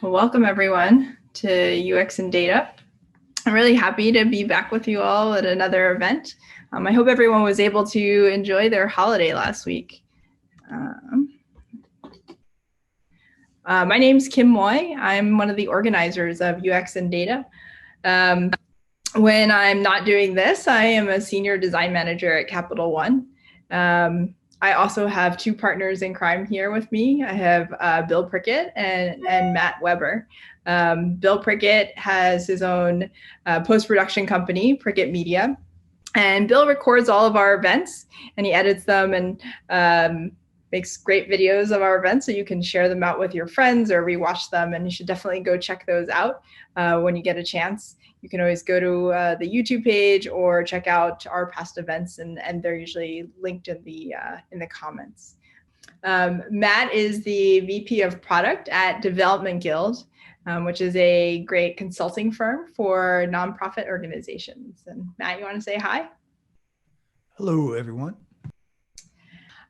Well, welcome everyone to UX and Data. I'm really happy to be back with you all at another event. I hope everyone was able to enjoy their holiday last week. My name's Kim Moy. I'm one of the organizers of UX and Data. When I'm not doing this, I am a senior design manager at Capital One. I also have two partners in crime here with me. I have Bill Prickett and Matt Weber. Bill Prickett has his own post-production company, Prickett Media. And Bill records all of our events and he edits them and makes great videos of our events so you can share them out with your friends or rewatch them. And you should definitely go check those out when you get a chance. You can always go to the YouTube page or check out our past events, and they're usually linked in the comments. Matt is the VP of Product at Development Guild, which is a great consulting firm for nonprofit organizations. And Matt, you want to say hi? Hello, everyone.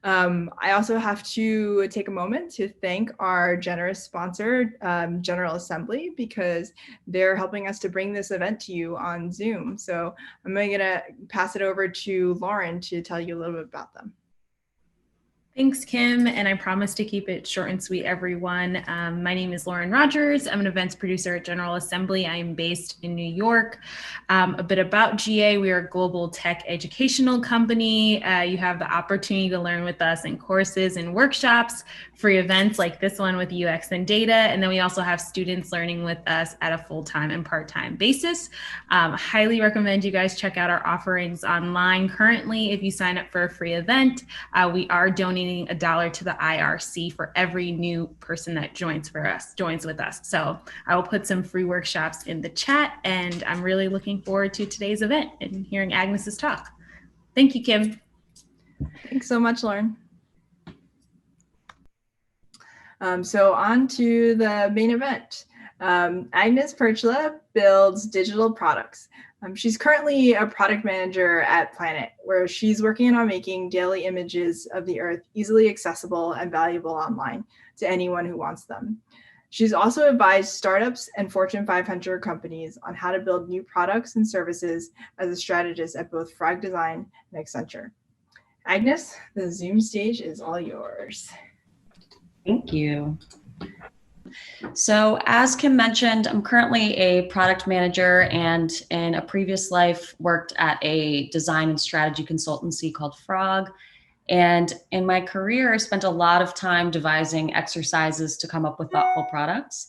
I also have to take a moment to thank our generous sponsor, General Assembly, because they're helping us to bring this event to you on Zoom. So I'm going to pass it over to Lauren to tell you a little bit about them. Thanks, Kim, and I promise to keep it short and sweet, everyone. My name is Lauren Rogers. I'm an events producer at General Assembly. I'm based in New York. A bit about GA, we are a global tech educational company. You have the opportunity to learn with us in courses and workshops, free events like this one with UX and Data, and then we also have students learning with us at a full-time and part-time basis. Highly recommend you guys check out our offerings online. Currently, if you sign up for a free event, we are donating $1 to the IRC for every new person that joins with us. So I will put some free workshops in the chat, and I'm really looking forward to today's event and hearing Agnes's talk. Thank you, Kim. Thanks so much, Lauren. So on to the main event. Agnes Perchla builds digital products. She's currently a product manager at Planet, where she's working on making daily images of the Earth easily accessible and valuable online to anyone who wants them. She's also advised startups and Fortune 500 companies on how to build new products and services as a strategist at both Frog Design and Accenture. Agnes, the Zoom stage is all yours. Thank you. So as Kim mentioned, I'm currently a product manager and in a previous life worked at a design and strategy consultancy called Frog. And in my career, I spent a lot of time devising exercises to come up with thoughtful products.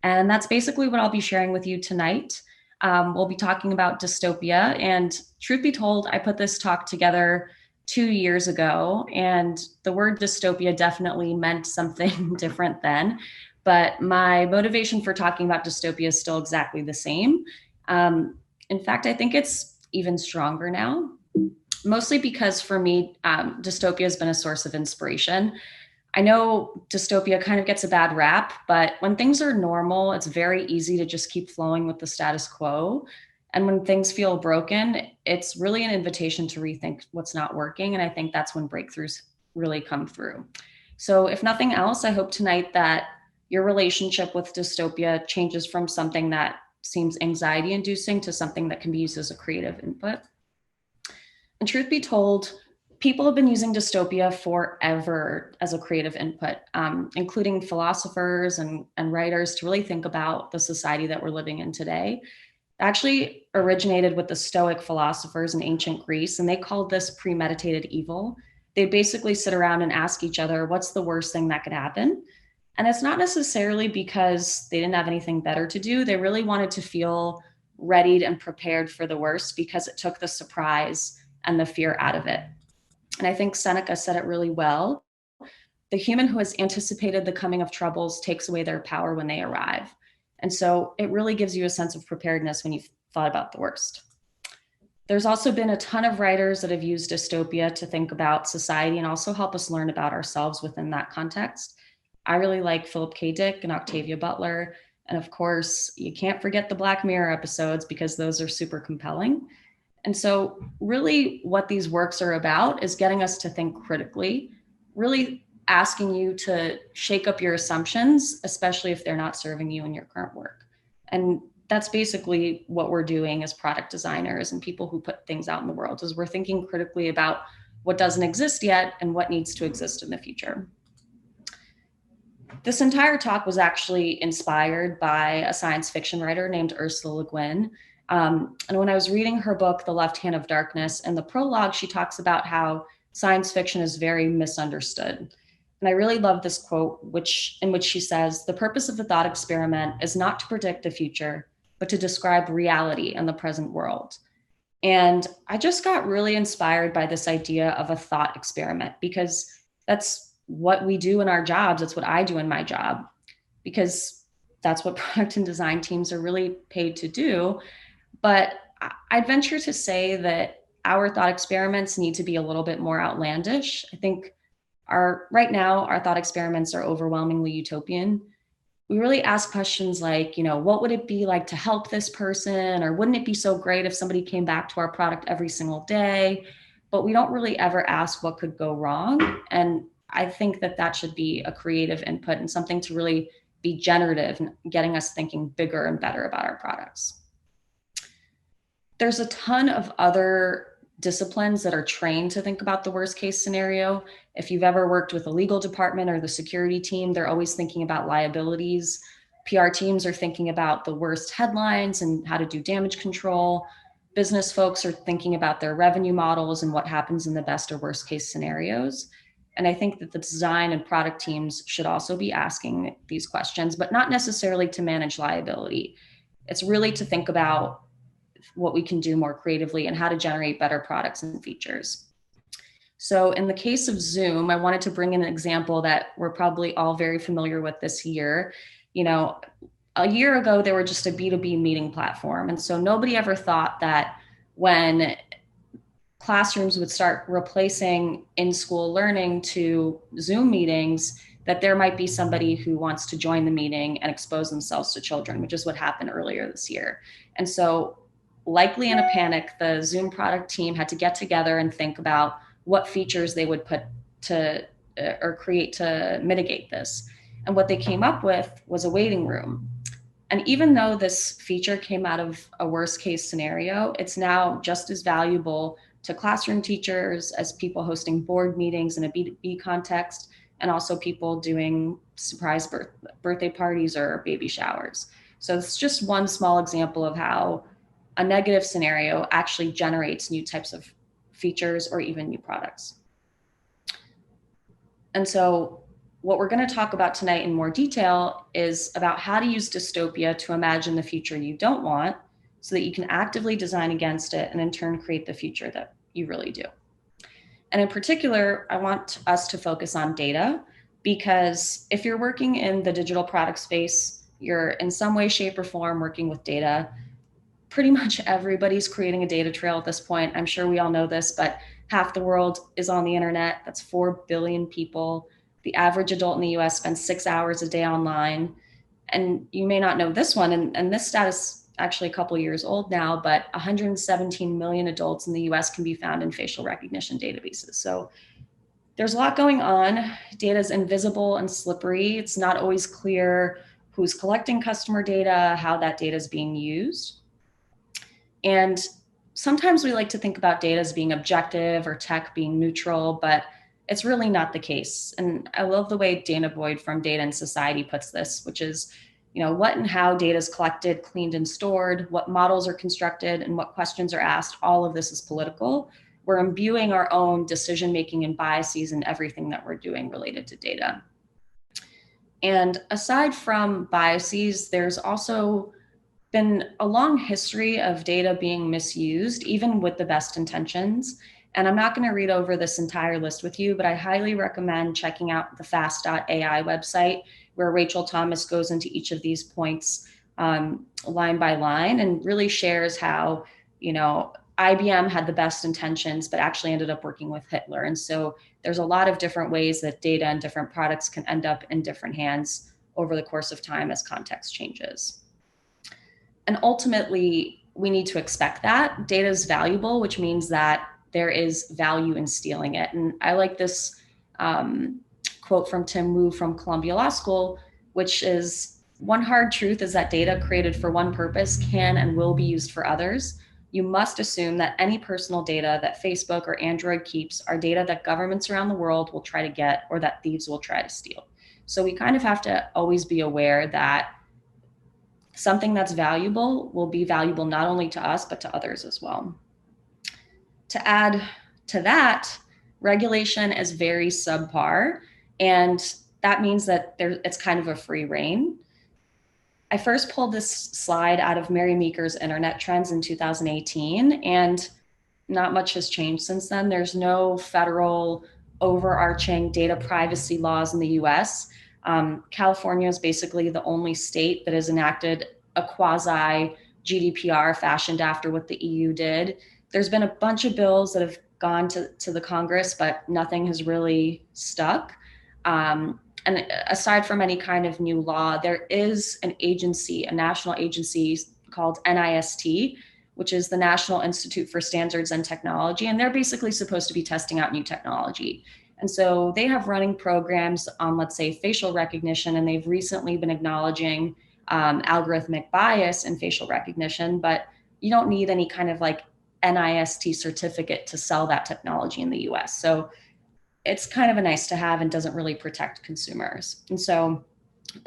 And that's basically what I'll be sharing with you tonight. We'll be talking about dystopia. And truth be told, I put this talk together 2 years ago, and the word dystopia definitely meant something different then. But my motivation for talking about dystopia is still exactly the same. In fact, I think it's even stronger now, mostly because for me, dystopia has been a source of inspiration. I know dystopia kind of gets a bad rap, but when things are normal, it's very easy to just keep flowing with the status quo. And when things feel broken, it's really an invitation to rethink what's not working. And I think that's when breakthroughs really come through. So if nothing else, I hope tonight that your relationship with dystopia changes from something that seems anxiety inducing to something that can be used as a creative input. And truth be told, people have been using dystopia forever as a creative input, including philosophers and writers to really think about the society that we're living in today. It actually originated with the Stoic philosophers in ancient Greece, and they called this premeditated evil. They'd basically sit around and ask each other, what's the worst thing that could happen? And it's not necessarily because they didn't have anything better to do. They really wanted to feel readied and prepared for the worst because it took the surprise and the fear out of it. And I think Seneca said it really well. The human who has anticipated the coming of troubles takes away their power when they arrive. And so it really gives you a sense of preparedness when you've thought about the worst. There's also been a ton of writers that have used dystopia to think about society and also help us learn about ourselves within that context. I really like Philip K. Dick and Octavia Butler. And of course, you can't forget the Black Mirror episodes because those are super compelling. And so really what these works are about is getting us to think critically, really asking you to shake up your assumptions, especially if they're not serving you in your current work. And that's basically what we're doing as product designers and people who put things out in the world, is we're thinking critically about what doesn't exist yet and what needs to exist in the future. This entire talk was actually inspired by a science fiction writer named Ursula Le Guin. And when I was reading her book, The Left Hand of Darkness, in the prologue, she talks about how science fiction is very misunderstood. And I really love this quote, in which she says, "The purpose of the thought experiment is not to predict the future, but to describe reality in the present world." And I just got really inspired by this idea of a thought experiment, because that's what we do in our jobs. That's what I do in my job, because that's what product and design teams are really paid to do. But I'd venture to say that our thought experiments need to be a little bit more outlandish. I think right now, our thought experiments are overwhelmingly utopian. We really ask questions like, what would it be like to help this person? Or wouldn't it be so great if somebody came back to our product every single day? But we don't really ever ask what could go wrong. And I think that should be a creative input and something to really be generative and getting us thinking bigger and better about our products. There's a ton of other disciplines that are trained to think about the worst case scenario. If you've ever worked with a legal department or the security team, they're always thinking about liabilities. PR teams are thinking about the worst headlines and how to do damage control. Business folks are thinking about their revenue models and what happens in the best or worst case scenarios. And I think that the design and product teams should also be asking these questions, but not necessarily to manage liability. It's really to think about what we can do more creatively and how to generate better products and features. So in the case of Zoom, I wanted to bring in an example that we're probably all very familiar with this year. A year ago, they were just a B2B meeting platform. And so nobody ever thought that when classrooms would start replacing in-school learning to Zoom meetings, that there might be somebody who wants to join the meeting and expose themselves to children, which is what happened earlier this year. And so, likely in a panic, the Zoom product team had to get together and think about what features they would put to or create to mitigate this. And what they came up with was a waiting room. And even though this feature came out of a worst case scenario, it's now just as valuable to classroom teachers as people hosting board meetings in a B2B context, and also people doing surprise birthday parties or baby showers. So it's just one small example of how a negative scenario actually generates new types of features or even new products. And so what we're going to talk about tonight in more detail is about how to use dystopia to imagine the future you don't want, so that you can actively design against it and in turn create the future that you really do. And in particular, I want us to focus on data, because if you're working in the digital product space, you're in some way, shape, or form working with data. Pretty much everybody's creating a data trail at this point. I'm sure we all know this, but half the world is on the internet. That's 4 billion people. The average adult in the US spends 6 hours a day online. And you may not know this one, and this stat is actually a couple years old now, but 117 million adults in the US can be found in facial recognition databases. So there's a lot going on. Data is invisible and slippery. It's not always clear who's collecting customer data, how that data is being used. And sometimes we like to think about data as being objective or tech being neutral, but it's really not the case. And I love the way Dana Boyd from Data and Society puts this, which is, what and how data is collected, cleaned, and stored, what models are constructed, and what questions are asked. All of this is political. We're imbuing our own decision-making and biases in everything that we're doing related to data. And aside from biases, there's also been a long history of data being misused, even with the best intentions. And I'm not going to read over this entire list with you, but I highly recommend checking out the fast.ai website, where Rachel Thomas goes into each of these points line by line and really shares how, IBM had the best intentions, but actually ended up working with Hitler. And so there's a lot of different ways that data and different products can end up in different hands over the course of time as context changes. And ultimately, we need to expect that. Data is valuable, which means that there is value in stealing it. And I like this quote from Tim Wu from Columbia Law School, which is, one hard truth is that data created for one purpose can and will be used for others. You must assume that any personal data that Facebook or Android keeps are data that governments around the world will try to get or that thieves will try to steal. So we kind of have to always be aware that something that's valuable will be valuable not only to us, but to others as well. To add to that, regulation is very subpar, and that means that it's kind of a free rein. I first pulled this slide out of Mary Meeker's Internet Trends in 2018, and not much has changed since then. There's no federal overarching data privacy laws in the US. California is basically the only state that has enacted a quasi GDPR fashioned after what the EU did. There's been a bunch of bills that have gone to the Congress, but nothing has really stuck. And aside from any kind of new law, there is an agency, a national agency called NIST, which is the National Institute for Standards and Technology. And they're basically supposed to be testing out new technology. And so they have running programs on, let's say, facial recognition, and they've recently been acknowledging algorithmic bias in facial recognition, but you don't need any kind of like NIST certificate to sell that technology in the US. So it's kind of a nice to have and doesn't really protect consumers. And so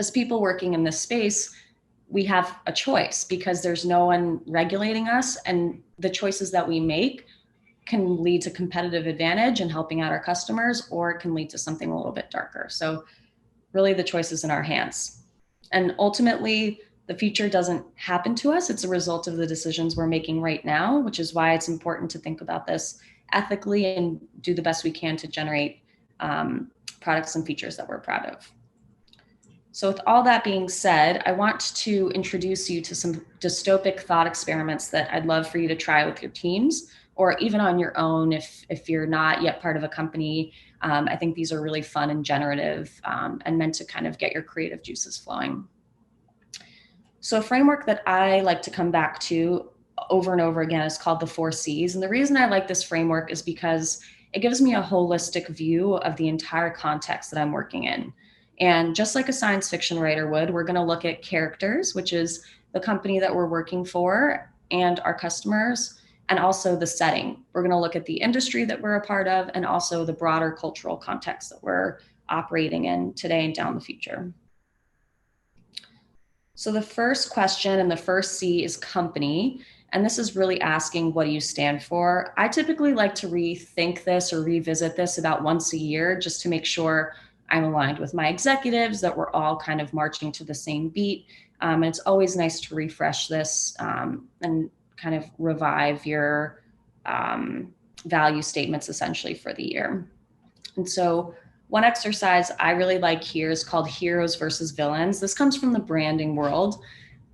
as people working in this space, we have a choice because there's no one regulating us, and the choices that we make can lead to competitive advantage and helping out our customers, or it can lead to something a little bit darker. So really the choice is in our hands. And ultimately, the future doesn't happen to us. It's a result of the decisions we're making right now, which is why it's important to think about this ethically and do the best we can to generate products and features that we're proud of. So with all that being said, I want to introduce you to some dystopic thought experiments that I'd love for you to try with your teams, or even on your own if you're not yet part of a company. I think these are really fun and generative and meant to kind of get your creative juices flowing. So a framework that I like to come back to over and over again is called the 4 C's. And the reason I like this framework is because it gives me a holistic view of the entire context that I'm working in. And just like a science fiction writer would, we're going to look at characters, which is the company that we're working for and our customers, and also the setting. We're going to look at the industry that we're a part of and also the broader cultural context that we're operating in today and down the future. So the first question and the first C is company. And this is really asking, what do you stand for? I typically like to rethink this or revisit this about once a year just to make sure I'm aligned with my executives, that we're all kind of marching to the same beat. And it's always nice to refresh this and kind of revive your value statements essentially for the year. And so one exercise I really like here is called heroes versus villains. This comes from the branding world.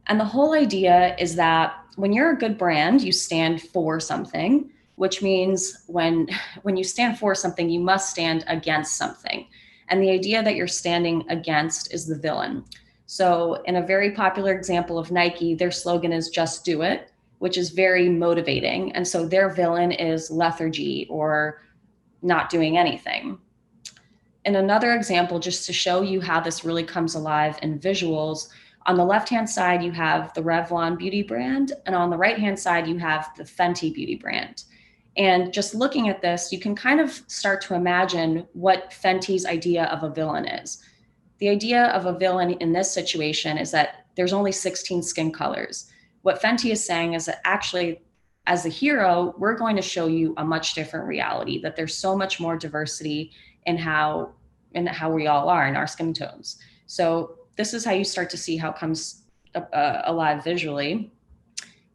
And the whole idea is that when you're a good brand, you stand for something, which means when you stand for something, you must stand against something. And the idea that you're standing against is the villain. So in a very popular example of Nike, their slogan is just do it, which is very motivating. And so their villain is lethargy or not doing anything. In another example, just to show you how this really comes alive in visuals, on the left-hand side, you have the Revlon beauty brand, and on the right-hand side, you have the Fenty beauty brand. And just looking at this, you can kind of start to imagine what Fenty's idea of a villain is. The idea of a villain in this situation is that there's only 16 skin colors. What Fenty is saying is that actually, as a hero, we're going to show you a much different reality, that there's so much more diversity in how we all are in our skin tones. So this is how you start to see how it comes alive visually.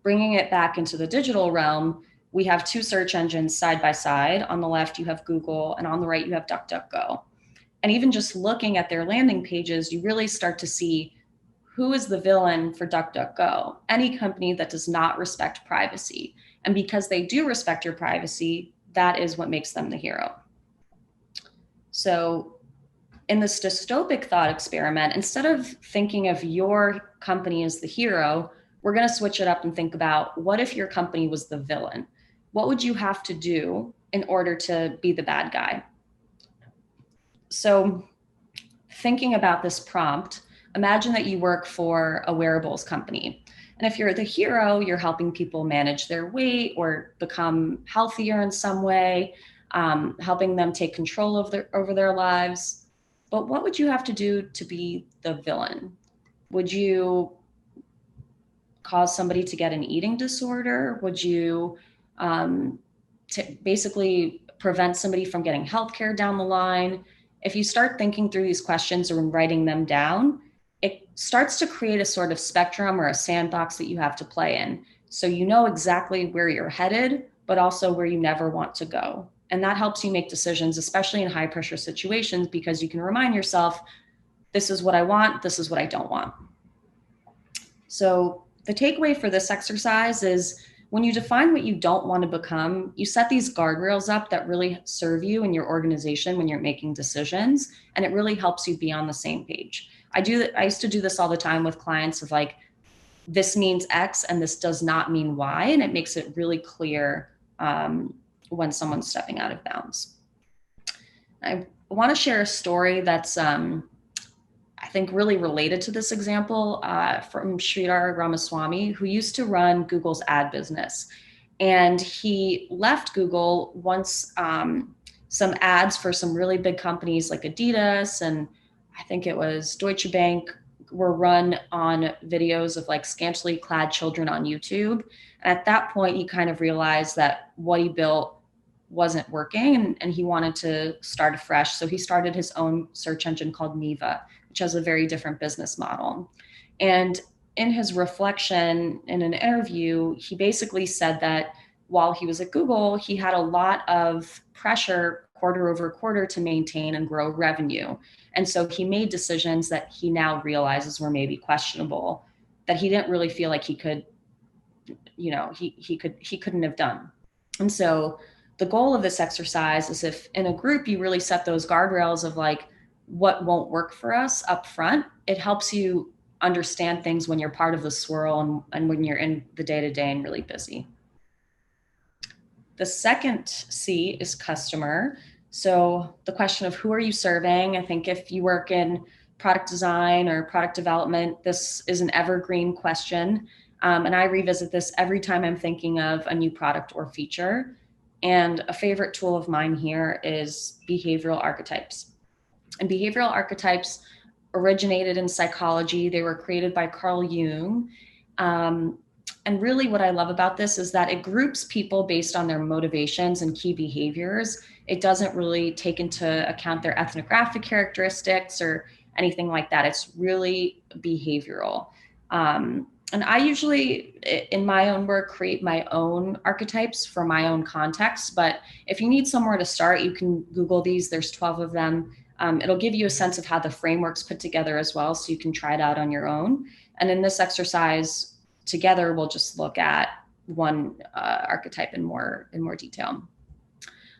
Bringing it back into the digital realm, we have 2 search engines side by side. On the left, you have Google, and on the right, you have DuckDuckGo. And even just looking at their landing pages, you really start to see who is the villain for DuckDuckGo? Any company that does not respect privacy. And because they do respect your privacy, that is what makes them the hero. So in this dystopic thought experiment, instead of thinking of your company as the hero, we're going to switch it up and think about, what if your company was the villain? What would you have to do in order to be the bad guy? So thinking about this prompt, imagine that you work for a wearables company. And if you're the hero, you're helping people manage their weight or become healthier in some way, helping them take control over their lives. But what would you have to do to be the villain? Would you cause somebody to get an eating disorder? Would you basically prevent somebody from getting healthcare down the line? If you start thinking through these questions or writing them down, it starts to create a sort of spectrum or a sandbox that you have to play in. So you know exactly where you're headed, but also where you never want to go. And that helps you make decisions, especially in high pressure situations, because you can remind yourself, this is what I want, this is what I don't want. So the takeaway for this exercise is when you define what you don't want to become, you set these guardrails up that really serve you and your organization when you're making decisions, and it really helps you be on the same page. I used to do this all the time with clients of like, this means X and this does not mean Y, and it makes it really clear when someone's stepping out of bounds. I want to share a story that's I think really related to this example from Sridhar Ramaswamy, who used to run Google's ad business. And he left Google once some ads for some really big companies like Adidas and I think it was Deutsche Bank were run on videos of like scantily clad children on YouTube. And at that point, he kind of realized that what he built wasn't working and he wanted to start afresh. So he started his own search engine called Niva, which has a very different business model. And in his reflection in an interview, he basically said that while he was at Google, he had a lot of pressure quarter over quarter to maintain and grow revenue. And so he made decisions that he now realizes were maybe questionable, that he didn't really feel like he could, you know, he couldn't have done. And so the goal of this exercise is if in a group you really set those guardrails of like what won't work for us up front, it helps you understand things when you're part of the swirl and when you're in the day-to-day and really busy. The second C is customer. So the question of who are you serving? I think if you work in product design or product development, this is an evergreen question. And I revisit this every time I'm thinking of a new product or feature. And a favorite tool of mine here is behavioral archetypes. And behavioral archetypes originated in psychology. They were created by Carl Jung. And really what I love about this is that it groups people based on their motivations and key behaviors. It doesn't really take into account their ethnographic characteristics or anything like that. It's really behavioral. And I usually, in my own work, create my own archetypes for my own context. But if you need somewhere to start, you can Google these. There's 12 of them. It'll give you a sense of how the framework's put together as well, so you can try it out on your own. And in this exercise, together, we'll just look at one archetype in more detail.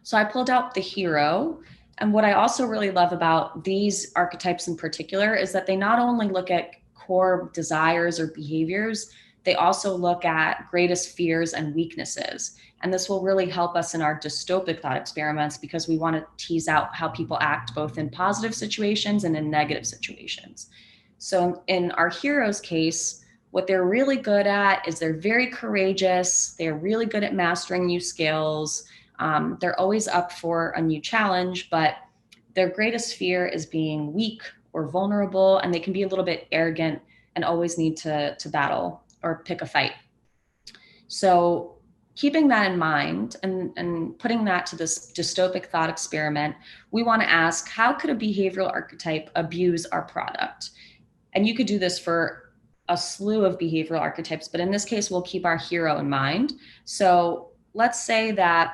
So I pulled out the hero. And what I also really love about these archetypes in particular is that they not only look at core desires or behaviors, they also look at greatest fears and weaknesses. And this will really help us in our dystopic thought experiments because we want to tease out how people act both in positive situations and in negative situations. So in our hero's case, what they're really good at is they're very courageous. They're really good at mastering new skills. They're always up for a new challenge, but their greatest fear is being weak or vulnerable, and they can be a little bit arrogant and always need to battle or pick a fight. So keeping that in mind and putting that to this dystopic thought experiment, we want to ask, how could a behavioral archetype abuse our product? And you could do this for a slew of behavioral archetypes, but in this case, we'll keep our hero in mind. So let's say that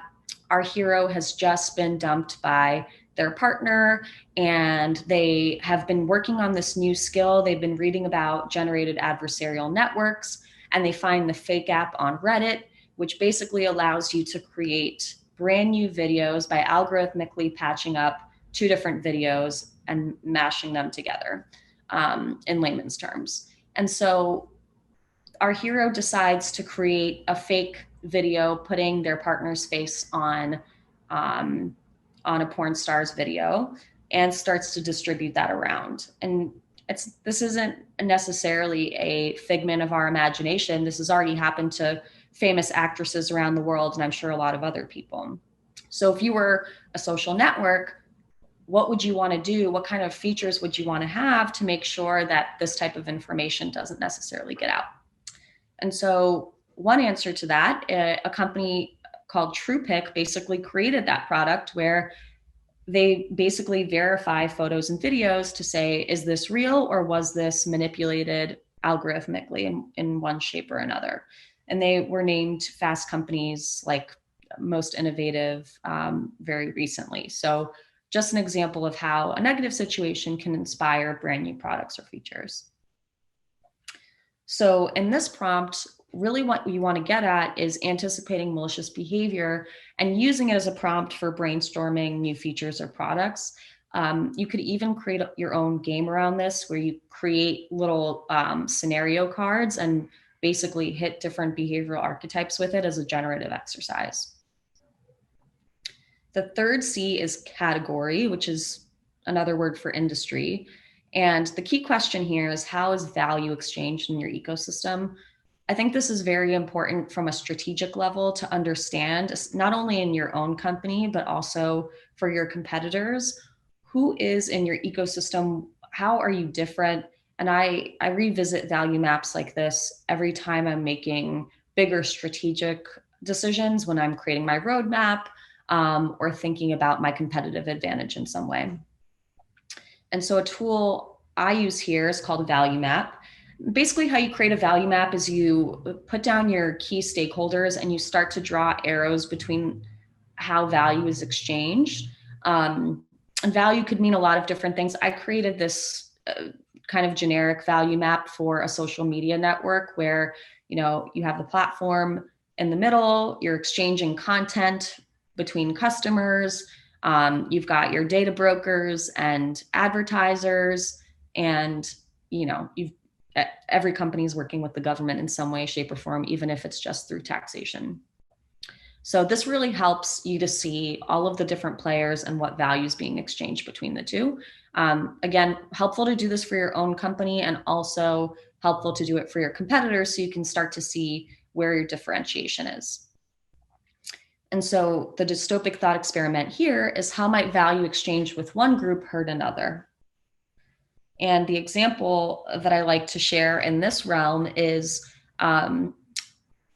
our hero has just been dumped by their partner and they have been working on this new skill. They've been reading about generated adversarial networks and they find the fake app on Reddit, which basically allows you to create brand new videos by algorithmically patching up two different videos and mashing them together in layman's terms. And so our hero decides to create a fake video putting their partner's face on a porn star's video. and starts to distribute that around. And this isn't necessarily a figment of our imagination. This has already happened to famous actresses around the world, and I'm sure a lot of other people. So if you were a social network, what would you want to do? What kind of features would you want to have to make sure that this type of information doesn't necessarily get out? And so one answer to that, a company called TruePic basically created that product where they basically verify photos and videos to say, is this real or was this manipulated algorithmically in one shape or another? And they were named Fast Company's like most innovative very recently. So just an example of how a negative situation can inspire brand new products or features. So in this prompt, really what you want to get at is anticipating malicious behavior and using it as a prompt for brainstorming new features or products. You could even create your own game around this where you create little scenario cards and basically hit different behavioral archetypes with it as a generative exercise. The third C is category, which is another word for industry. And the key question here is, how is value exchanged in your ecosystem? I think this is very important from a strategic level to understand, not only in your own company, but also for your competitors. Who is in your ecosystem? How are you different? And I revisit value maps like this every time I'm making bigger strategic decisions, when I'm creating my roadmap or thinking about my competitive advantage in some way. And so a tool I use here is called a value map. Basically, how you create a value map is you put down your key stakeholders and you start to draw arrows between how value is exchanged. And value could mean a lot of different things. I created this kind of generic value map for a social media network where, you know, you have the platform in the middle, you're exchanging content between customers, you've got your data brokers and advertisers, and you know, every company is working with the government in some way, shape, or form, even if it's just through taxation. So this really helps you to see all of the different players and what value is being exchanged between the two. Again, helpful to do this for your own company and also helpful to do it for your competitors so you can start to see where your differentiation is. And so the dystopic thought experiment here is, how might value exchanged with one group hurt another? And the example that I like to share in this realm is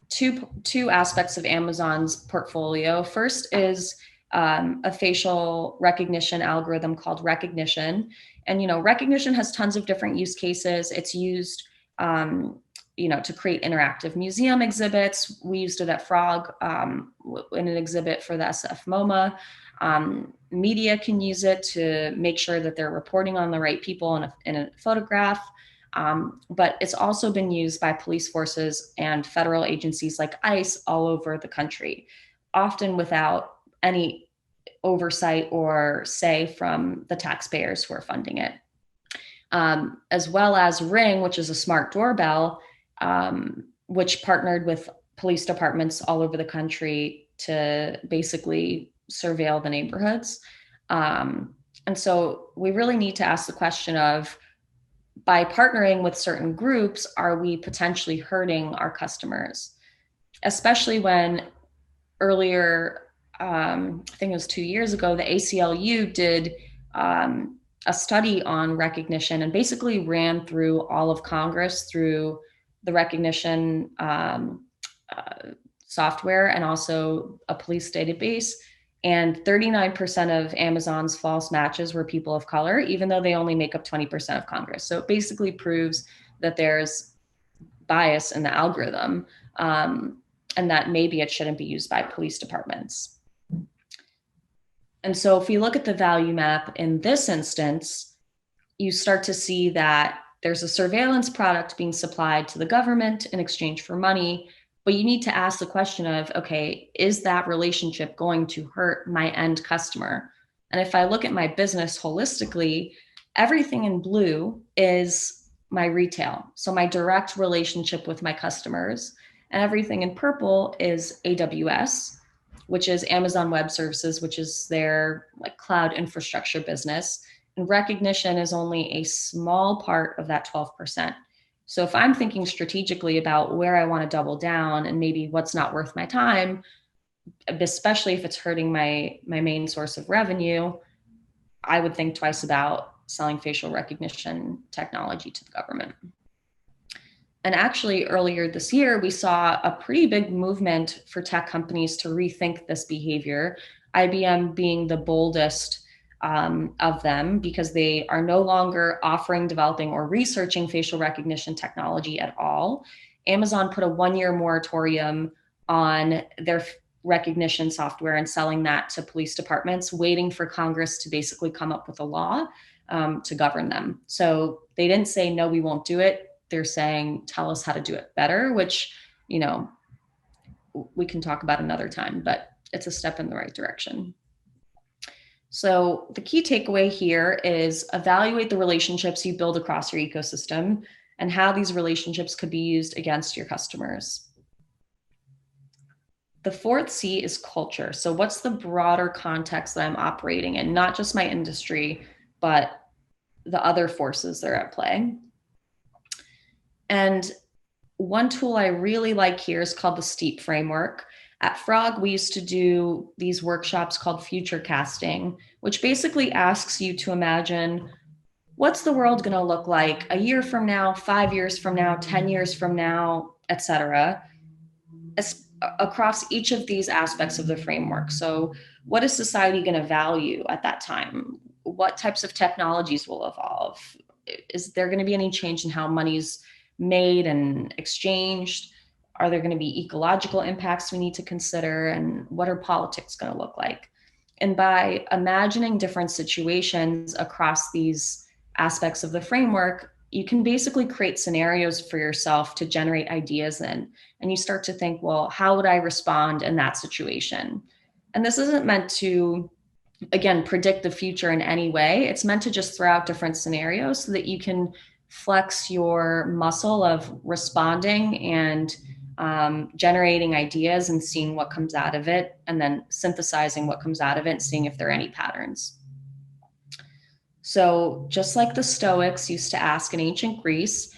two aspects of Amazon's portfolio. First is a facial recognition algorithm called Recognition. And, you know, Recognition has tons of different use cases. It's used, you know, to create interactive museum exhibits. We used it at Frog in an exhibit for the SF MoMA. Media can use it to make sure that they're reporting on the right people in a photograph. But it's also been used by police forces and federal agencies like ICE all over the country, often without any oversight or say from the taxpayers who are funding it. As well as Ring, which is a smart doorbell, which partnered with police departments all over the country to basically surveil the neighborhoods. And so we really need to ask the question of, by partnering with certain groups, are we potentially hurting our customers? Especially when earlier, I think it was 2 years ago, the ACLU did a study on Recognition and basically ran through all of Congress through the Recognition software and also a police database. And 39% of Amazon's false matches were people of color, even though they only make up 20% of Congress. So it basically proves that there's bias in the algorithm and that maybe it shouldn't be used by police departments. And so if we look at the value map in this instance, you start to see that there's a surveillance product being supplied to the government in exchange for money. But you need to ask the question of, okay, is that relationship going to hurt my end customer? And if I look at my business holistically, everything in blue is my retail. So my direct relationship with my customers, and everything in purple is AWS, which is Amazon Web Services, which is their like cloud infrastructure business. And recognition is only a small part of that 12%. So if I'm thinking strategically about where I want to double down and maybe what's not worth my time, especially if it's hurting my main source of revenue, I would think twice about selling facial recognition technology to the government. And actually, earlier this year, we saw a pretty big movement for tech companies to rethink this behavior, IBM being the boldest of them, because they are no longer offering, developing, or researching facial recognition technology at all. Amazon put a 1-year moratorium on their recognition software and selling that to police departments, waiting for Congress to basically come up with a law to govern them. So they didn't say, no, we won't do it. They're saying, tell us how to do it better, which, you know, we can talk about another time, but it's a step in the right direction. So the key takeaway here is evaluate the relationships you build across your ecosystem and how these relationships could be used against your customers. The fourth C is culture. So what's the broader context that I'm operating in, not just my industry, but the other forces that are at play. And one tool I really like here is called the STEEP framework. At Frog, we used to do these workshops called future casting, which basically asks you to imagine what's the world going to look like a year from now, 5 years from now, 10 years from now, et cetera, across each of these aspects of the framework. So what is society going to value at that time? What types of technologies will evolve? Is there going to be any change in how money's made and exchanged? Are there going to be ecological impacts we need to consider? And what are politics going to look like? And by imagining different situations across these aspects of the framework, you can basically create scenarios for yourself to generate ideas in. And you start to think, well, how would I respond in that situation? And this isn't meant to, again, predict the future in any way. It's meant to just throw out different scenarios so that you can flex your muscle of responding and generating ideas and seeing what comes out of it, and then synthesizing what comes out of it and seeing if there are any patterns. So just like the Stoics used to ask in ancient Greece,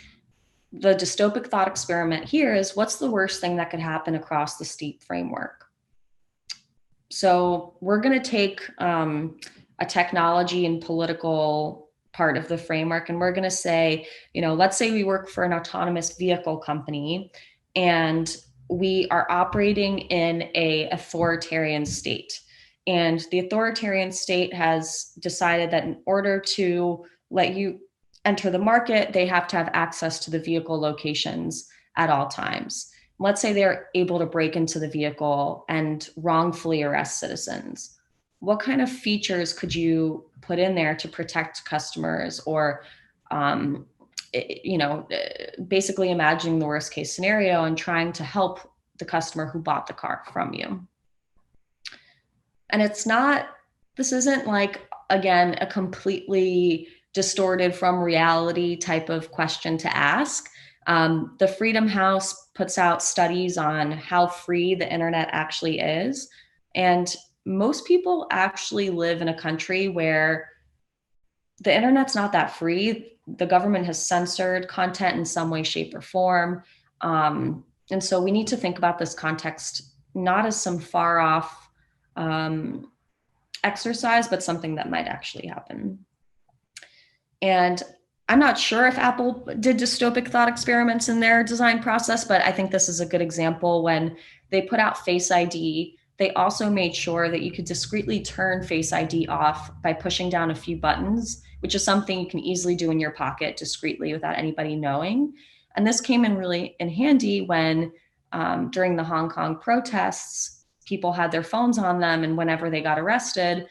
the dystopic thought experiment here is, what's the worst thing that could happen across the STEEP framework? So we're going to take a technology and political part of the framework, and we're going to say, you know, let's say we work for an autonomous vehicle company and we are operating in an authoritarian state. And the authoritarian state has decided that in order to let you enter the market, they have to have access to the vehicle locations at all times. Let's say they're able to break into the vehicle and wrongfully arrest citizens. What kind of features could you put in there to protect customers, or basically imagining the worst case scenario and trying to help the customer who bought the car from you? And this isn't like, again, a completely distorted from reality type of question to ask. The Freedom House puts out studies on how free the internet actually is. And most people actually live in a country where the internet's not that free. The government has censored content in some way, shape, or form. And so we need to think about this context not as some far off exercise, but something that might actually happen. And I'm not sure if Apple did dystopic thought experiments in their design process, but I think this is a good example. When they put out Face ID, they also made sure that you could discreetly turn Face ID off by pushing down a few buttons, which is something you can easily do in your pocket discreetly without anybody knowing. And this came in really in handy when during the Hong Kong protests, people had their phones on them, and whenever they got arrested,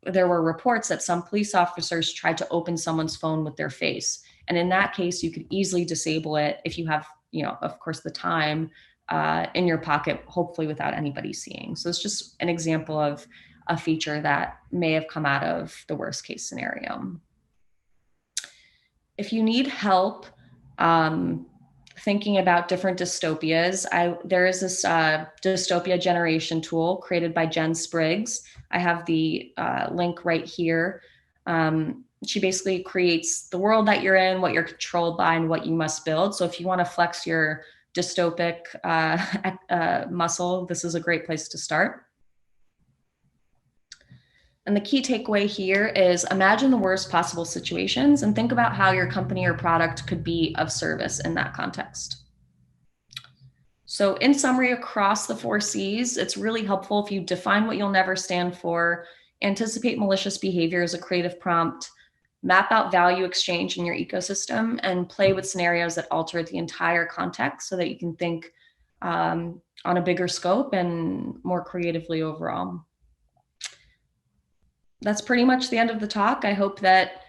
there were reports that some police officers tried to open someone's phone with their face. And in that case, you could easily disable it if you have, of course, the time in your pocket, hopefully without anybody seeing. So it's just an example of a feature that may have come out of the worst case scenario. If you need help thinking about different dystopias. There is this dystopia generation tool created by Jen Spriggs. I have the link right here. She basically creates the world that you're in, what you're controlled by, and what you must build. So if you want to flex your dystopic muscle, this is a great place to start. And the key takeaway here is imagine the worst possible situations and think about how your company or product could be of service in that context. So in summary, across the 4 C's, it's really helpful if you define what you'll never stand for, anticipate malicious behavior as a creative prompt, map out value exchange in your ecosystem, and play with scenarios that alter the entire context so that you can think on a bigger scope and more creatively overall. That's pretty much the end of the talk. I hope that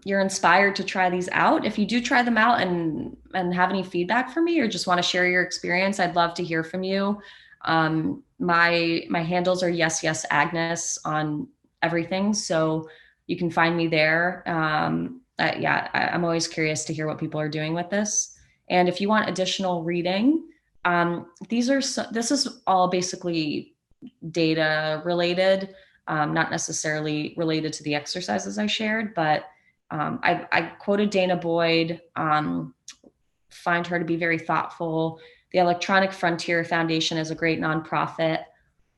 you're inspired to try these out. If you do try them out and have any feedback for me or just want to share your experience, I'd love to hear from you. My handles are yes Agnes on everything, so you can find me there. Yeah, I'm always curious to hear what people are doing with this. And if you want additional reading, this is all basically data related. Not necessarily related to the exercises I shared, but I quoted Dana Boyd, find her to be very thoughtful. The Electronic Frontier Foundation is a great nonprofit.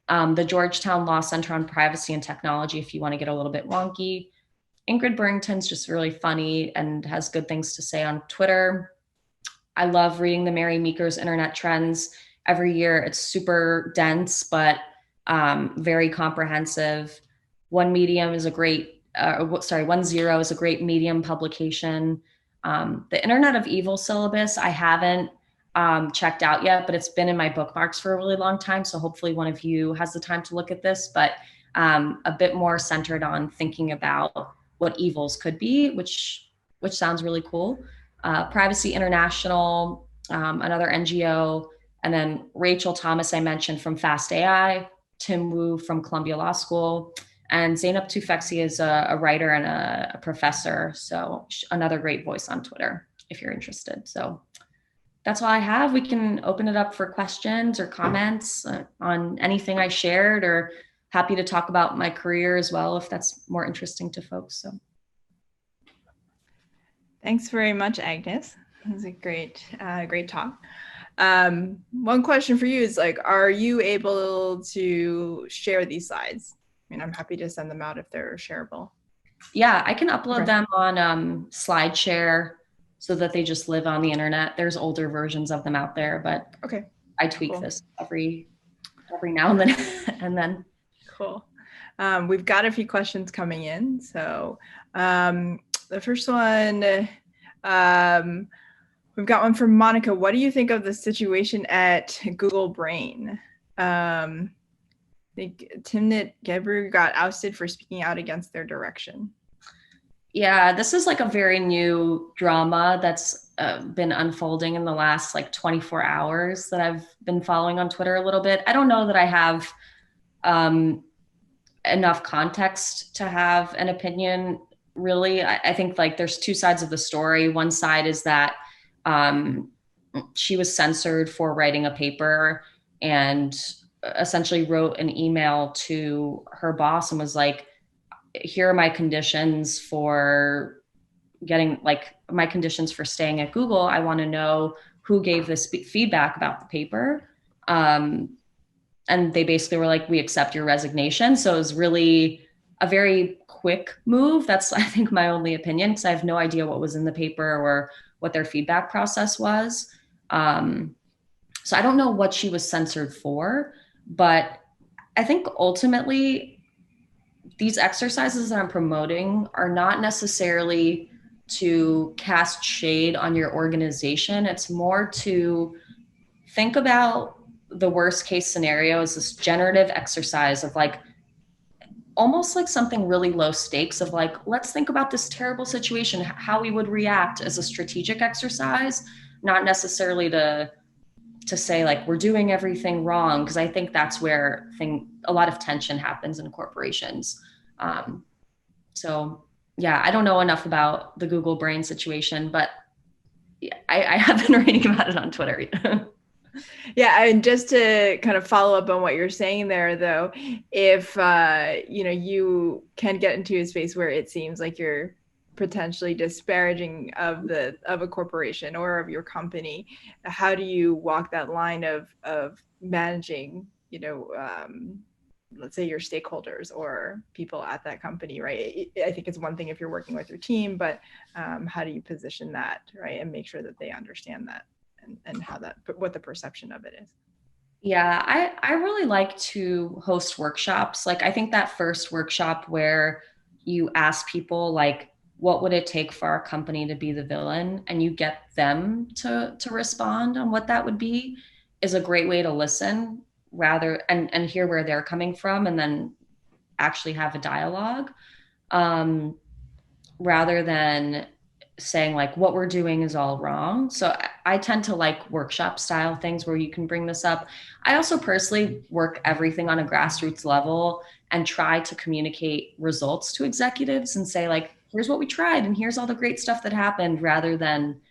The Georgetown Law Center on Privacy and Technology, if you want to get a little bit wonky. Ingrid Burrington's just really funny and has good things to say on Twitter. I love reading the Mary Meeker's Internet Trends. Every year it's super dense, but very comprehensive. One Zero is a great Medium publication. The Internet of Evil syllabus, I haven't checked out yet, but it's been in my bookmarks for a really long time. So hopefully one of you has the time to look at this, but a bit more centered on thinking about what evils could be, which sounds really cool. Privacy International, another NGO, and then Rachel Thomas I mentioned from Fast AI, Tim Wu from Columbia Law School, and Zainab Tufekci is a writer and a professor. So another great voice on Twitter if you're interested. So that's all I have. We can open it up for questions or comments on anything I shared, or happy to talk about my career as well if that's more interesting to folks. So thanks very much, Agnes. That was a great talk. One question for you is are you able to share these slides? I mean, I'm happy to send them out if they're shareable. Yeah, I can upload them on SlideShare so that they just live on the internet. There's older versions of them out there, but I tweak this every now and then. Cool. We've got a few questions coming in. So the first one, we've got one from Monica. What do you think of the situation at Google Brain? I think Timnit Gebru got ousted for speaking out against their direction. Yeah, this is like a very new drama that's been unfolding in the last 24 hours that I've been following on Twitter a little bit. I don't know that I have enough context to have an opinion, really. I think there's two sides of the story. One side is that she was censored for writing a paper and essentially wrote an email to her boss and was like, here are my conditions for my conditions for staying at Google. I want to know who gave this feedback about the paper. And they basically were like, we accept your resignation. So it was really a very quick move. That's, I think, my only opinion, because I have no idea what was in the paper or what their feedback process was. So I don't know what she was censored for, but I think ultimately these exercises that I'm promoting are not necessarily to cast shade on your organization. It's more to think about the worst case scenario as this generative exercise of almost like something really low stakes of let's think about this terrible situation, how we would react as a strategic exercise, not necessarily to say we're doing everything wrong, because I think that's where a lot of tension happens in corporations. So yeah, I don't know enough about the Google Brain situation, but I have been reading about it on Twitter. Yeah, and just to kind of follow up on what you're saying there, though, if you can get into a space where it seems like you're potentially disparaging of a corporation or of your company, how do you walk that line of managing, let's say your stakeholders or people at that company, right? I think it's one thing if you're working with your team, but how do you position that, right, and make sure that they understand that and how that, what the perception of it is? Yeah, I really like to host workshops. Like, I think that first workshop where you ask people, like, what would it take for our company to be the villain? And you get them to respond on what that would be is a great way to listen rather and hear where they're coming from and then actually have a dialogue. Rather than saying like what we're doing is all wrong. So I tend to like workshop style things where you can bring this up. I also personally work everything on a grassroots level and try to communicate results to executives and say like, here's what we tried and here's all the great stuff that happened, rather than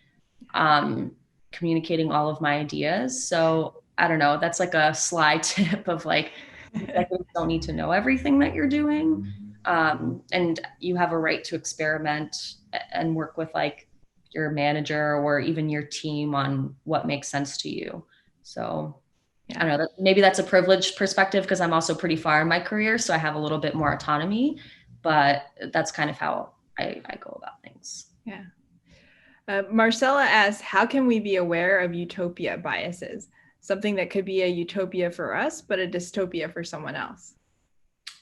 communicating all of my ideas. So I don't know, that's like a sly tip of like, executives don't need to know everything that you're doing. And you have a right to experiment and work with like your manager or even your team on what makes sense to you. So I don't know, maybe that's a privileged perspective because I'm also pretty far in my career, so I have a little bit more autonomy, but that's kind of how I go about things. Yeah. Marcella asks, how can we be aware of utopia biases? Something that could be a utopia for us, but a dystopia for someone else.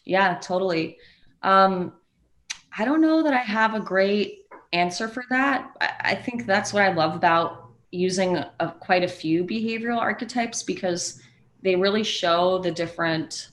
Yeah, totally. I don't know that I have a great answer for that. I think that's what I love about using quite a few behavioral archetypes, because they really show the different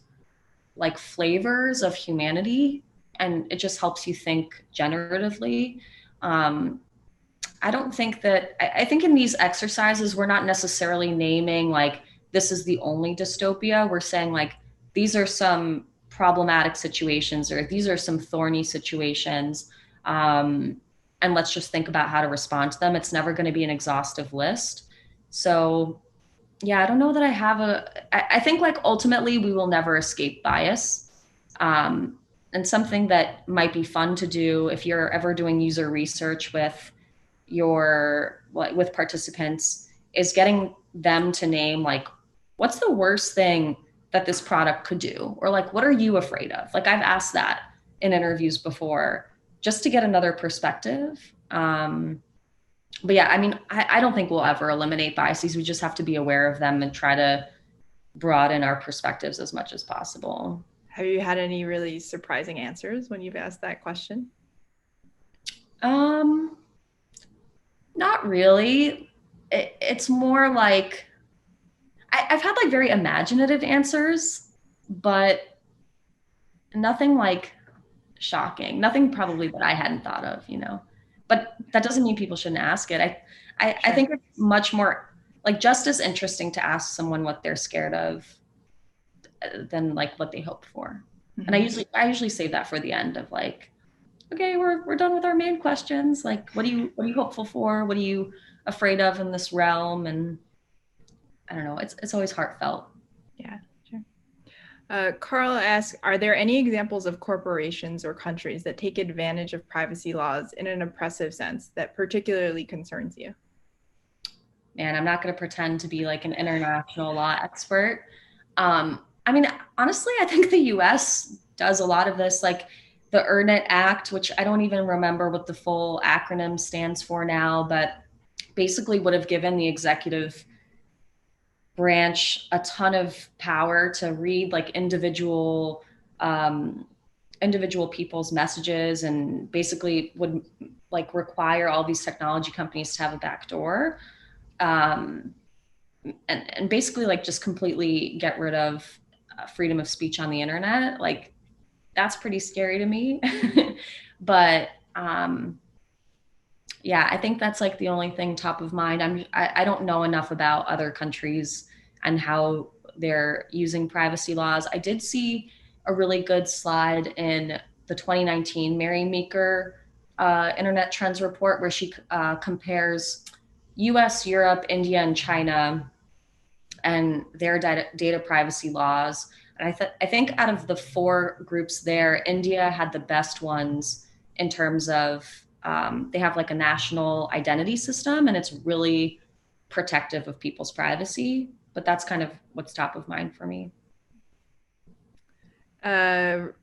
like flavors of humanity, and it just helps you think generatively. I don't think that, I think in these exercises, we're not necessarily naming like, this is the only dystopia. We're saying like, these are some problematic situations, or these are some thorny situations. And let's just think about how to respond to them. It's never going to be an exhaustive list. So yeah, I don't know that I have I think like ultimately we will never escape bias. And something that might be fun to do if you're ever doing user research with participants is getting them to name like, what's the worst thing that this product could do? Or like, what are you afraid of? Like, I've asked that in interviews before just to get another perspective. But yeah, I mean, I don't think we'll ever eliminate biases. We just have to be aware of them and try to broaden our perspectives as much as possible. Have you had any really surprising answers when you've asked that question? Not really. It's more like I've had like very imaginative answers, but nothing like shocking. Nothing probably that I hadn't thought of, you know. But that doesn't mean people shouldn't ask it. I think it's much more like just as interesting to ask someone what they're scared of than like what they hope for. Mm-hmm. And I usually save that for the end of like, okay, we're done with our main questions. Like, what are you hopeful for? What are you afraid of in this realm? And I don't know, it's always heartfelt. Yeah, sure. Carl asks, are there any examples of corporations or countries that take advantage of privacy laws in an oppressive sense that particularly concerns you? Man, I'm not going to pretend to be like an international law expert. I mean, honestly, I think the US does a lot of this, like the EarnIt Act, which I don't even remember what the full acronym stands for now, but basically would have given the executive branch a ton of power to read like individual people's messages, and basically would like require all these technology companies to have a backdoor, and basically like just completely get rid of freedom of speech on the internet. Like, that's pretty scary to me. But yeah, I think that's like the only thing top of mind. I don't know enough about other countries and how they're using privacy laws. I did see a really good slide in the 2019 Mary Meeker Internet Trends report where she compares US, Europe, India, and China, and their data privacy laws. And I think out of the four groups there, India had the best ones in terms of they have like a national identity system, and it's really protective of people's privacy. But that's kind of what's top of mind for me.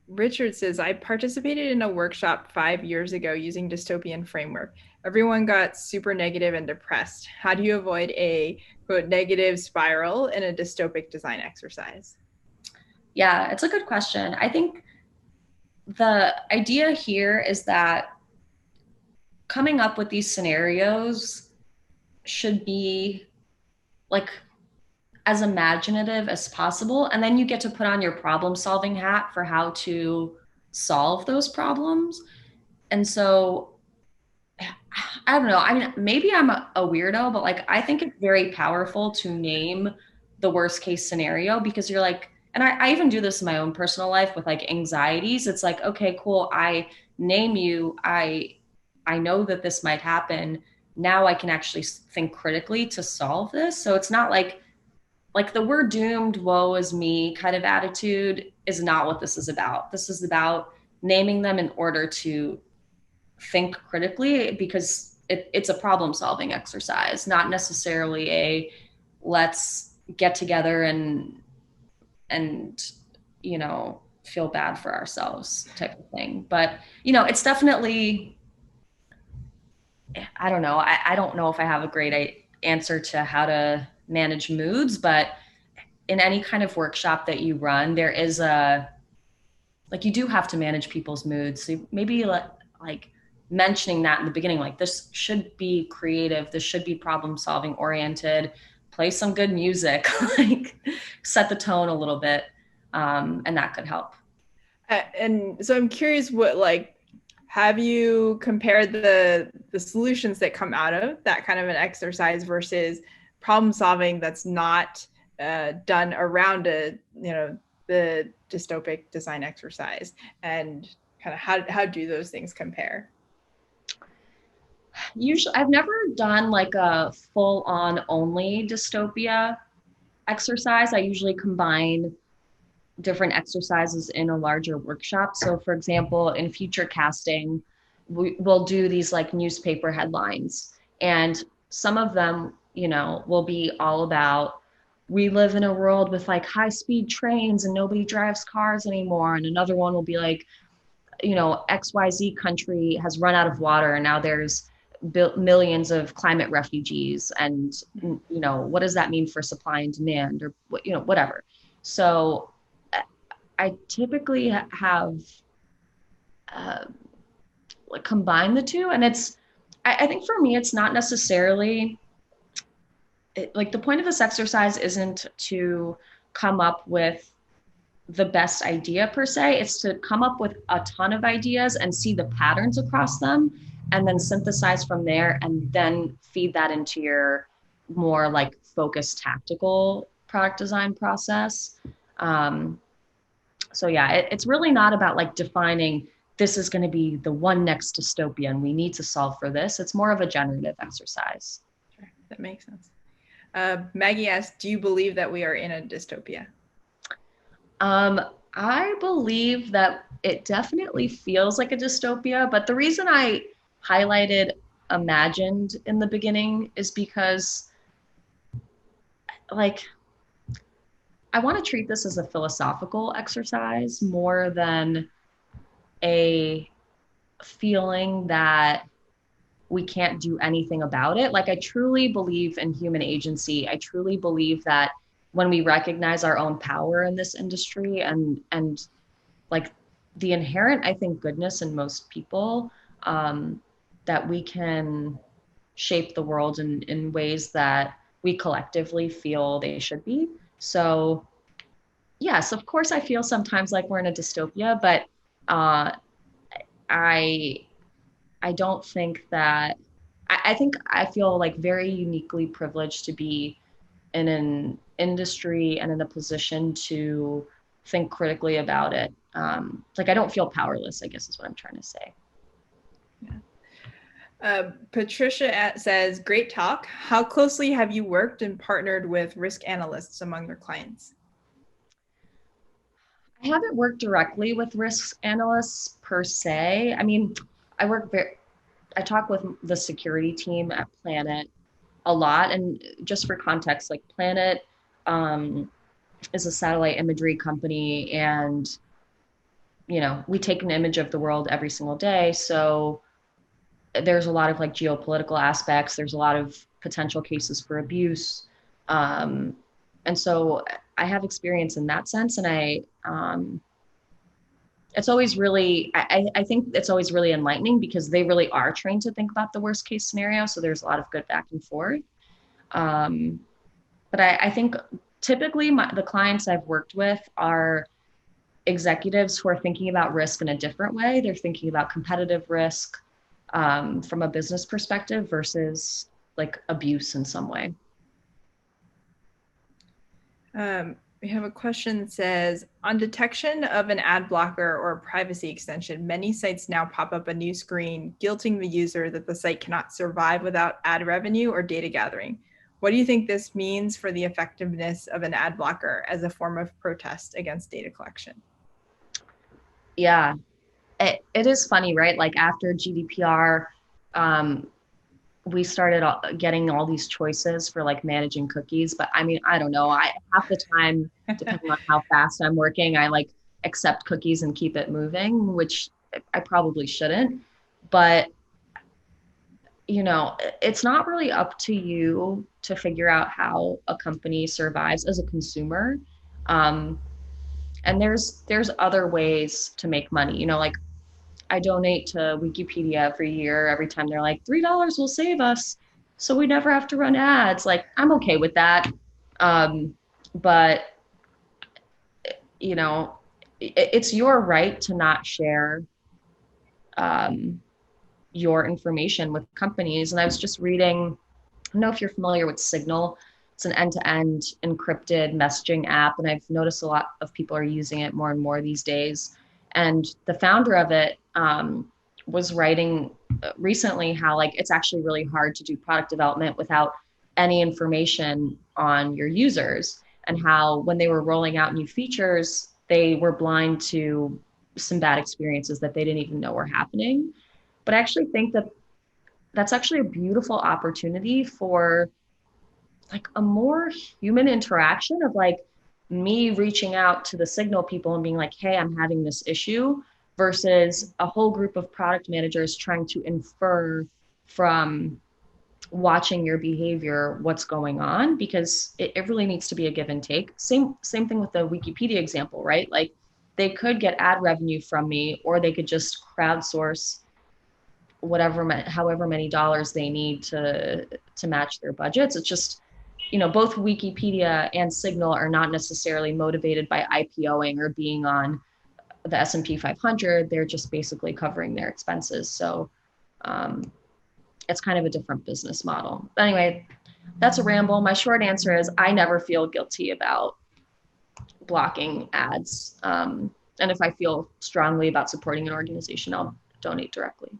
Richard says, I participated in a workshop 5 years ago using dystopian framework. Everyone got super negative and depressed. How do you avoid a quote negative spiral in a dystopic design exercise? Yeah, it's a good question. I think the idea here is that coming up with these scenarios should be like as imaginative as possible. And then you get to put on your problem solving hat for how to solve those problems. And so I don't know. I mean, maybe I'm a weirdo, but like I think it's very powerful to name the worst case scenario, because you're like, and I even do this in my own personal life with like anxieties. It's like, okay, cool. I name you. I know that this might happen. Now I can actually think critically to solve this. So it's not like the we're doomed, woe is me kind of attitude is not what this is about. This is about naming them in order to think critically, because it's a problem solving exercise, not necessarily a let's get together and you know feel bad for ourselves type of thing. But you know, it's definitely, I don't know. I don't know if I have a great answer to how to manage moods, but in any kind of workshop that you run, there is a, like you do have to manage people's moods. So maybe like mentioning that in the beginning, like this should be creative, this should be problem solving oriented, play some good music, like set the tone a little bit, and that could help. And so I'm curious, what like have you compared the solutions that come out of that kind of an exercise versus problem solving that's not done around a the dystopic design exercise, and kind of how do those things compare? Usually, I've never done like a full on only dystopia exercise. I usually combine different exercises in a larger workshop. So for example, in future casting, we'll do these like newspaper headlines, and some of them, you know, will be all about we live in a world with like high speed trains and nobody drives cars anymore. And another one will be like, you know, XYZ country has run out of water and now there's millions of climate refugees. And, you know, what does that mean for supply and demand, or what, you know, whatever. So I typically have like combined the two. And it's, I think for me, it's not necessarily like the point of this exercise isn't to come up with the best idea per se. It's to come up with a ton of ideas and see the patterns across them, and then synthesize from there, and then feed that into your more like focused tactical product design process. So yeah, it's really not about like defining this is going to be the one next dystopia and we need to solve for this. It's more of a generative exercise. Sure, that makes sense. Maggie asked, do you believe that we are in a dystopia? I believe that it definitely feels like a dystopia, but the reason I highlighted imagined in the beginning is because like I want to treat this as a philosophical exercise more than a feeling that we can't do anything about it. Like I truly believe in human agency. I truly believe that when we recognize our own power in this industry and like the inherent, I think, goodness in most people, that we can shape the world in ways that we collectively feel they should be. So yes, of course I feel sometimes like we're in a dystopia, but I don't think that, I think I feel like very uniquely privileged to be in an industry and in a position to think critically about it. Like I don't feel powerless, I guess is what I'm trying to say. Yeah. Patricia says, great talk. How closely have you worked and partnered with risk analysts among your clients? I haven't worked directly with risk analysts per se. I mean, I talk with the security team at Planet a lot. And just for context, like Planet is a satellite imagery company, and we take an image of the world every single day. So there's a lot of like geopolitical aspects. There's a lot of potential cases for abuse. And so I have experience in that sense. And it's always really, I think it's always really enlightening because they really are trained to think about the worst case scenario. So there's a lot of good back and forth. But I think typically the clients I've worked with are executives who are thinking about risk in a different way. They're thinking about competitive risk from a business perspective versus like abuse in some way. We have a question that says, on detection of an ad blocker or a privacy extension, many sites now pop up a new screen guilting the user that the site cannot survive without ad revenue or data gathering. What do you think this means for the effectiveness of an ad blocker as a form of protest against data collection? Yeah, it is funny, right? Like after GDPR, we started getting all these choices for like managing cookies. But I mean, I don't know. Half the time, depending on how fast I'm working, I like accept cookies and keep it moving, which I probably shouldn't. But it's not really up to you to figure out how a company survives as a consumer. And there's other ways to make money. Like I donate to Wikipedia every year. Every time they're like, $3 will save us, so we never have to run ads. Like I'm okay with that. But it's your right to not share your information with companies. And I was just reading, I don't know if you're familiar with Signal. It's an end-to-end encrypted messaging app. And I've noticed a lot of people are using it more and more these days. And the founder of it was writing recently how like it's actually really hard to do product development without any information on your users, and how when they were rolling out new features, they were blind to some bad experiences that they didn't even know were happening. But I actually think that that's actually a beautiful opportunity for like a more human interaction of like me reaching out to the Signal people and being like, hey, I'm having this issue, versus a whole group of product managers trying to infer from watching your behavior what's going on, because it really needs to be a give and take. Same thing with the Wikipedia example, right? Like they could get ad revenue from me, or they could just crowdsource however many dollars they need to match their budgets. It's just, both Wikipedia and Signal are not necessarily motivated by IPOing or being on the S&P 500. They're just basically covering their expenses. So it's kind of a different business model. But anyway, that's a ramble. My short answer is I never feel guilty about blocking ads. And if I feel strongly about supporting an organization, I'll donate directly.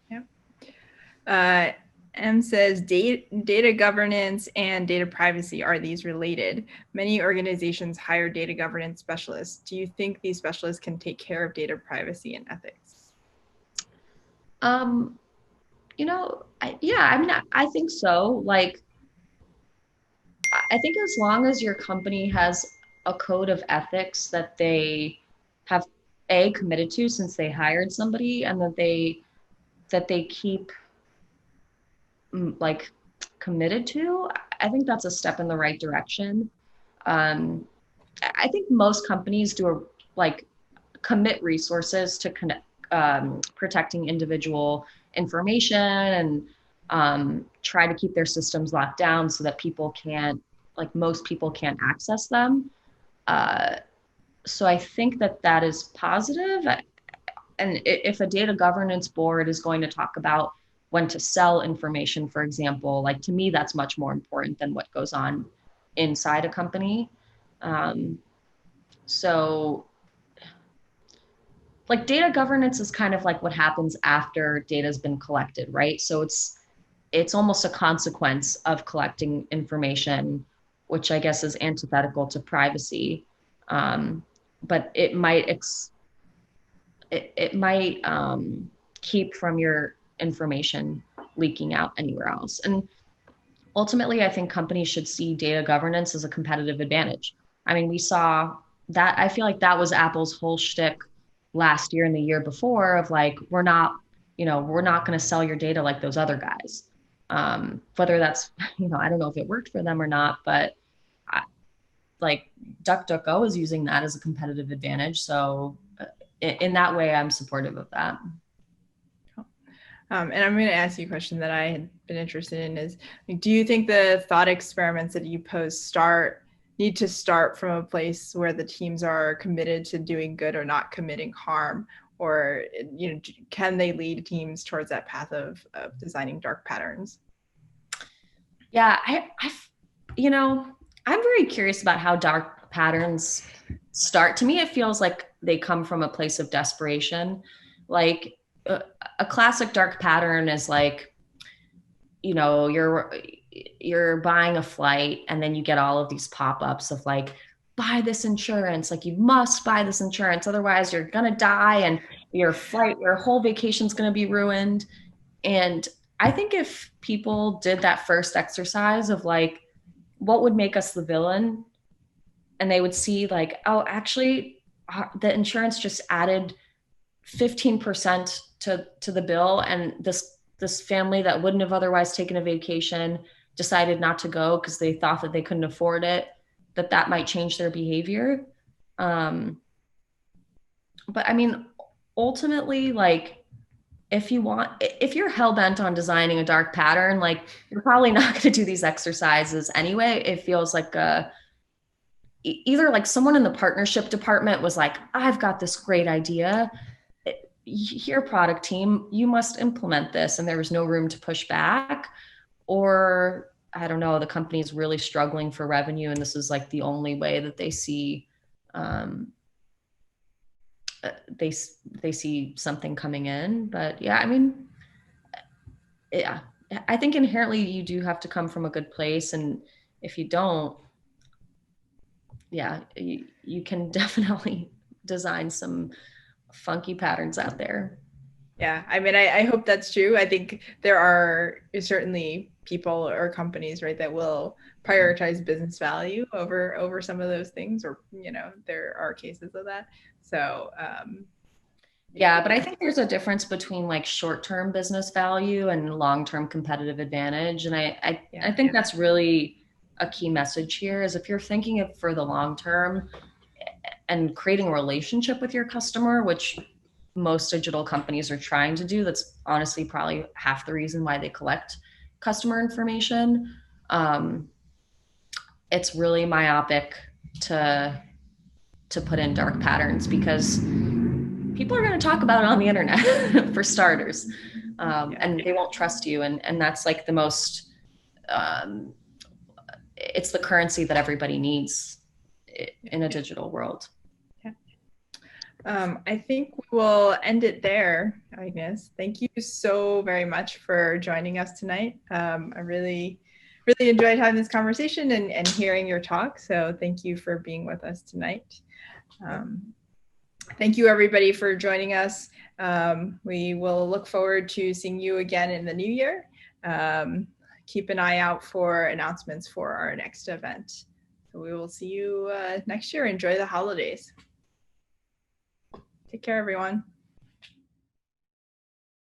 Yeah. M says data governance and data privacy, are these related? Many organizations hire data governance specialists. Do you think these specialists can take care of data privacy and ethics? I think so. Like, I think as long as your company has a code of ethics that they have committed to since they hired somebody, and that they keep like committed to, I think that's a step in the right direction. I think most companies commit resources to protecting individual information, and try to keep their systems locked down so that most people can't access them. So I think that is positive. And if a data governance board is going to talk about when to sell information, for example, like to me, that's much more important than what goes on inside a company. So like data governance is kind of like what happens after data has been collected, right? So it's almost a consequence of collecting information, which I guess is antithetical to privacy. But it might keep from your information leaking out anywhere else. And ultimately, I think companies should see data governance as a competitive advantage. I mean, we saw that, I feel like that was Apple's whole shtick last year and the year before of like, we're not going to sell your data like those other guys. Whether that's, I don't know if it worked for them or not, but like DuckDuckGo is using that as a competitive advantage. So in that way, I'm supportive of that. And I'm going to ask you a question that I had been interested in is, do you think the thought experiments that you pose need to start from a place where the teams are committed to doing good or not committing harm? Or, can they lead teams towards that path of designing dark patterns? Yeah, I'm very curious about how dark patterns start. To me, it feels like they come from a place of desperation. Like a classic dark pattern is like, you're buying a flight and then you get all of these pop-ups of like, buy this insurance, like you must buy this insurance, otherwise you're gonna die and your whole vacation's gonna be ruined. And I think if people did that first exercise of like, what would make us the villain? And they would see like, oh, actually, the insurance just added 15% to the bill, and this family that wouldn't have otherwise taken a vacation decided not to go because they thought that they couldn't afford it, that might change their behavior. But I mean, ultimately, like, if you're hell-bent on designing a dark pattern, like you're probably not going to do these exercises anyway. It feels like either like someone in the partnership department was like, I've got this great idea. Here, product team, you must implement this. And there was no room to push back. Or I don't know, the company's really struggling for revenue, and this is like the only way that they see they see something coming in. But yeah, I mean, yeah, I think inherently you do have to come from a good place, and if you don't, yeah, you can definitely design some funky patterns out there. Yeah, I mean, I hope that's true. I think there are certainly people or companies, right, that will prioritize business value over some of those things, or there are cases of that. So yeah, but I think there's a difference between like short-term business value and long-term competitive advantage, and I think that's really a key message here. Is if you're thinking of for the long term and creating a relationship with your customer, which most digital companies are trying to do, that's honestly probably half the reason why they collect customer information. It's really myopic to put in dark patterns, because people are going to talk about it on the internet for starters, and they won't trust you, and that's like the most it's the currency that everybody needs in a digital world. I think we will end it there, Agnes. Thank you so very much for joining us tonight. I really enjoyed having this conversation and hearing your talk. So thank you for being with us tonight. Thank you, everybody, for joining us. We will look forward to seeing you again in the new year. Keep an eye out for announcements for our next event. So we will see you next year. Enjoy the holidays. Take care, everyone.